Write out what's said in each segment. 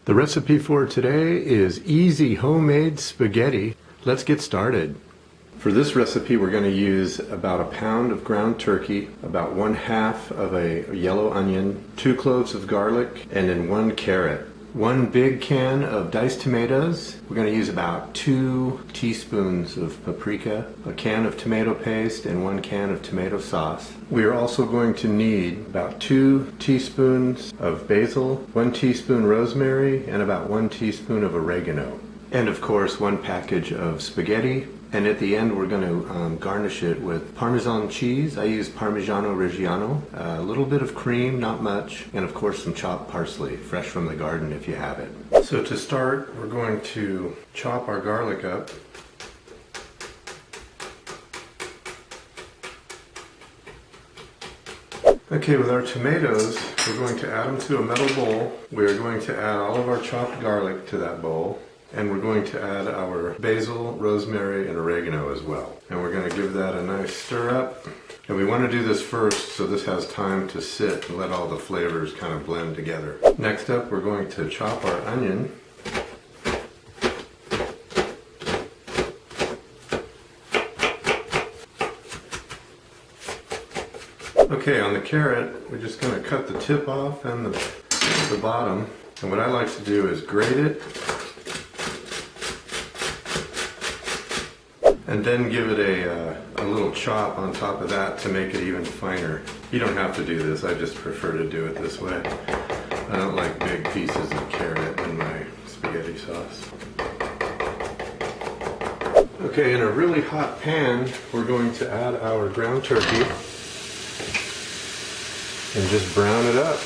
The recipe for today is easy homemade spaghetti. Let's get started. For this recipe we're going to use about a pound of ground turkey, about 1/2 of a yellow onion, 2 cloves of garlic, and then 1 carrot. 1 big can of diced tomatoes. We're going to use about 2 teaspoons of paprika, a can of tomato paste, and 1 can of tomato sauce. We are also going to need about 2 teaspoons of basil, 1 teaspoon rosemary, and about 1 teaspoon of oregano. And of course 1 package of spaghetti. And at the end we're going to garnish it with Parmesan cheese. I use Parmigiano Reggiano, a little bit of cream, not much, and of course some chopped parsley, fresh from the garden if you have it. So to start, we're going to chop our garlic up. Okay, with our tomatoes, we're going to add them to a metal bowl. We are going to add all of our chopped garlic to that bowl. And we're going to add our basil, rosemary, and oregano as well. And we're going to give that a nice stir up. And we want to do this first so this has time to sit and let all the flavors kind of blend together. Next up, we're going to chop our onion. Okay, on the carrot, we're just going to cut the tip off and the bottom. And what I like to do is grate it. And then give it a little chop on top of that to make it even finer. You don't have to do this, I just prefer to do it this way. I don't like big pieces of carrot in my spaghetti sauce. Okay, in a really hot pan, we're going to add our ground turkey and just brown it up.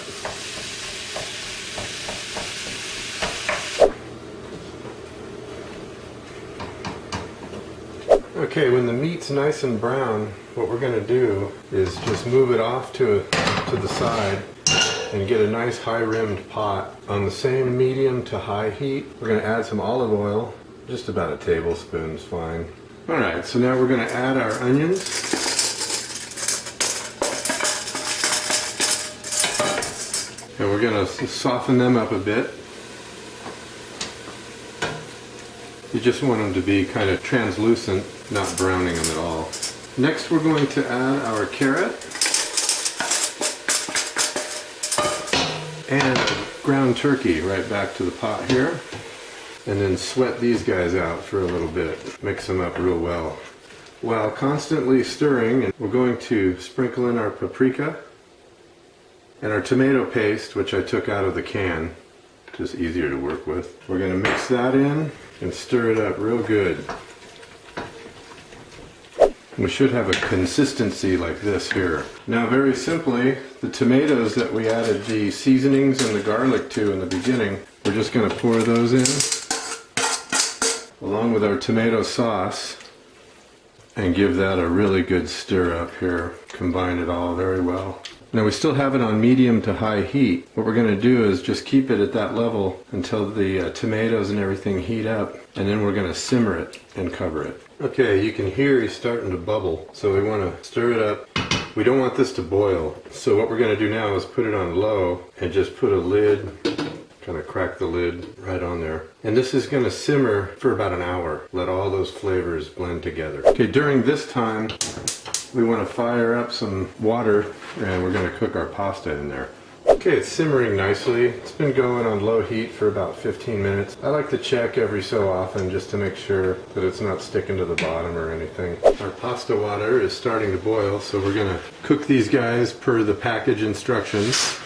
Okay, when the meat's nice and brown, what we're going to do is just move it off to the side and get a nice high-rimmed pot. On the same medium to high heat, we're going to add some olive oil. Just about a tablespoon is fine. Alright, so now we're going to add our onions. And we're going to soften them up a bit. You just want them to be kind of translucent, not browning them at all. Next we're going to add our carrot and ground turkey right back to the pot here. And then sweat these guys out for a little bit. Mix them up real well. While constantly stirring, we're going to sprinkle in our paprika and our tomato paste, which I took out of the can. Just easier to work with. We're going to mix that in and stir it up real good. We should have a consistency like this here. Now very simply, the tomatoes that we added the seasonings and the garlic to in the beginning, we're just going to pour those in along with our tomato sauce and give that a really good stir up here. Combine it all very well. Now we still have it on medium to high heat. What we're going to do is just keep it at that level until the tomatoes and everything heat up, and then we're going to simmer it and cover it. Okay, you can hear he's starting to bubble, so we want to stir it up. We don't want this to boil, so what we're going to do now is put it on low and just put a lid, kind of crack the lid right on there. And this is going to simmer for about an hour. Let all those flavors blend together. Okay, during this time, we want to fire up some water and we're going to cook our pasta in there. Okay, it's simmering nicely. It's been going on low heat for about 15 minutes. I like to check every so often just to make sure that it's not sticking to the bottom or anything. Our pasta water is starting to boil, so we're going to cook these guys per the package instructions.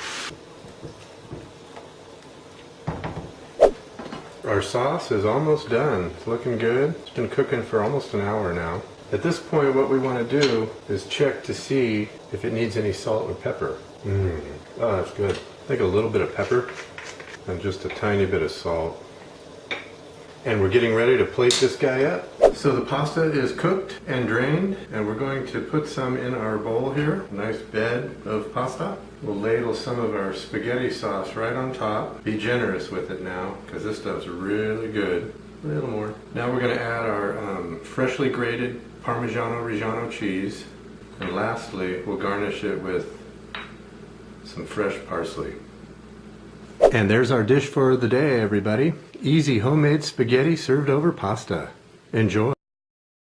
Our sauce is almost done. It's looking good. It's been cooking for almost an hour now. At this point, what we want to do is check to see if it needs any salt or pepper. Oh, that's good. I think a little bit of pepper and just a tiny bit of salt. And we're getting ready to plate this guy up. So the pasta is cooked and drained, and we're going to put some in our bowl here. A nice bed of pasta. We'll ladle some of our spaghetti sauce right on top. Be generous with it now, because this stuff's really good. A little more. Now we're going to add our freshly grated Parmigiano Reggiano cheese. And lastly, we'll garnish it with some fresh parsley. And there's our dish for the day, everybody. Easy homemade spaghetti served over pasta. Enjoy.